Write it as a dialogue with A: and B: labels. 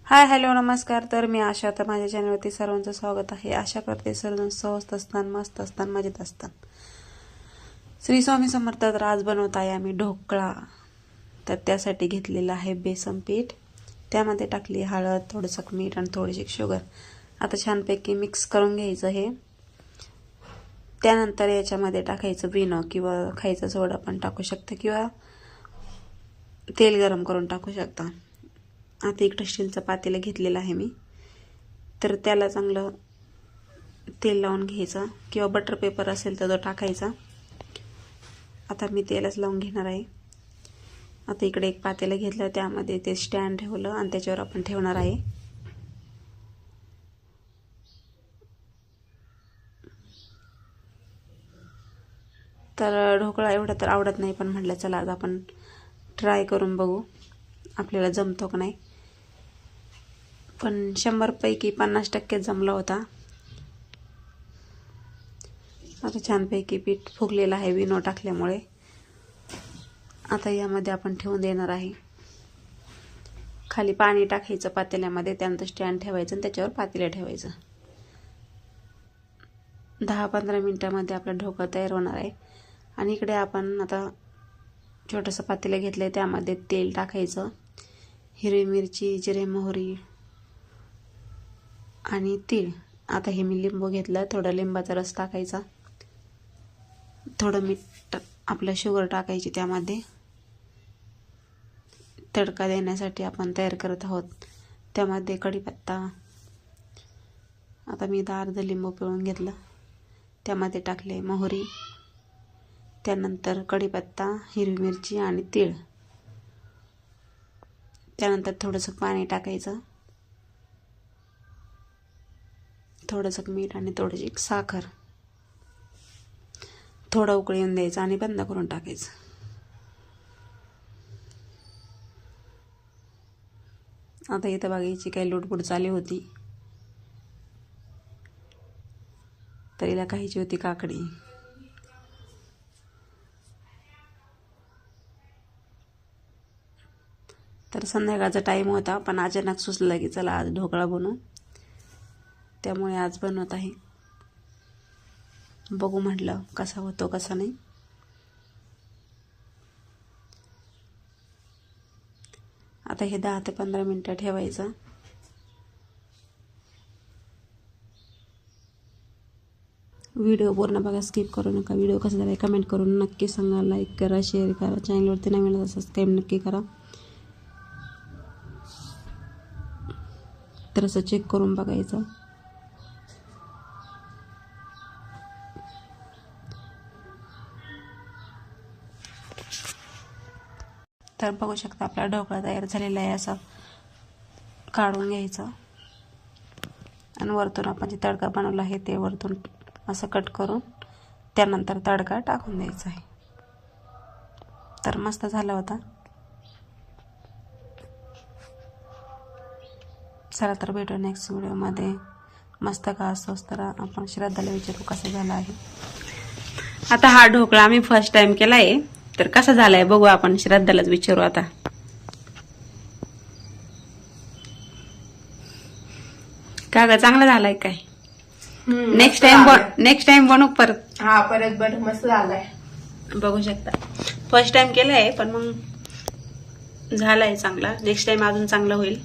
A: Hi hello नमस्कार. तर मी आशा, तर माझ्या चॅनलवरती सर्वांचं स्वागत आहे. आशा करते सर्वजण स्वस्थ असतात, मस्त असतात, मजेत असतात. श्री स्वामी समर्थ. तर आज बनवत आहे आम्ही ढोकळा. तर त्यासाठी घेतलेलं आहे बेसन पीठ, त्यामध्ये टाकली हळद, थोडंसं मीठ आणि थोडीशी शुगर. आता छानपैकी मिक्स करून घ्यायचं हे. त्यानंतर याच्यामध्ये टाकायचं विनो किंवा खायचा सोडा पण टाकू शकता किंवा तेल गरम करून टाकू शकता. आता इकडं स्टीलचं पातेलं घेतलेलं आहे मी. तर त्याला चांगलं तेल लावून घ्यायचं किंवा बटर पेपर असेल तर तो टाकायचा. आता मी तेलच लावून घेणार आहे. आता इकडे एक पातेलं घेतलं, त्यामध्ये ते स्टँड ठेवलं आणि त्याच्यावर आपण ठेवणार आहे. तर ढोकळा एवढा तर आवडत नाही, पण म्हटलं चला आज आपण ट्राय करून बघू आपल्याला जमतो का नाही. पण 100 पैकी 50% जमला होता. आता छानपैकी पीठ फुगलेलं आहे विनो टाकल्यामुळे. आता यामध्ये आपण ठेवून देणार आहे. खाली पाणी टाकायचं पातेल्यामध्ये, त्यानंतर स्टँड ठेवायचं आणि त्याच्यावर पातेलं ठेवायचं. 10-15 मिनिटांमध्ये आपला ढोकळा तयार होणार आहे. आणि इकडे आपण आता छोटंसं पातेलं घेतलं आहे, त्यामध्ये तेल टाकायचं, हिरवी मिरची, जिरे, मोहरी आणि तीळ. आता हे मी लिंबू घेतलं, थोडा लिंबाचा रस टाकायचा, थोडं मीठ, आपलं शुगर टाकायची त्यामध्ये. तडका देण्यासाठी आपण तयार करत आहोत. त्यामध्ये कढीपत्ता, आता मी अर्ध लिंबू पिळून घेतलं, त्यामध्ये टाकले मोहरी, त्यानंतर कढीपत्ता, हिरवी मिरची आणि तीळ. त्यानंतर थोडंसं पाणी टाकायचं, थोडंसं मीठ आणि थोडीशी साखर. थोडं उकळी येऊन द्यायचं आणि बंद करून टाकायचं. आता इथं बघायची काही लुडबुड चालू होती, तर हिला खायची होती काकडी. तर संध्याकाळचा टाईम होता, पण अचानक सुचलं की चला आज ढोकळा बनवू, त्यामुळे आज बनवत आहे. बघू म्हटलं कसा होतो कसा नाही. आता हे 10 ते 15 मिनिटं ठेवायचं. व्हिडिओ पूर्ण बघा, स्किप करू नका. व्हिडिओ कसा झाला कमेंट करून नक्की सांगा. लाईक करा, शेअर करा. चॅनलवरती नवीन असेल सबस्क्राईब नक्की करा. तर असं चेक करून बघायचं. तर बघू शकता आपला ढोकळा तयार झालेला आहे. असं काढून घ्यायचं आणि वरतून आपण जे तडका बनवला आहे ते वरतून असं कट करून त्यानंतर तडका टाकून द्यायचा आहे. तर मस्त झाला होता. चला तर भेटू नेक्स्ट व्हिडिओमध्ये. मस्त का स्वस्त राहा. आपण श्रद्धाला विचारू कसा झाला आहे. आता हा ढोकळा आम्ही फर्स्ट टाइम केला आहे, तर कसा झालाय बघू. आपण श्रद्धालाच विचारू आता. का ग, चांगला झालाय काय? नेक्स्ट टाइम बनवू परत.
B: हा, परत बनव. मस्त झालाय.
A: बघू शकता फर्स्ट टाइम केलाय, पण मग झालाय चांगला. नेक्स्ट टाइम अजून चांगला होईल.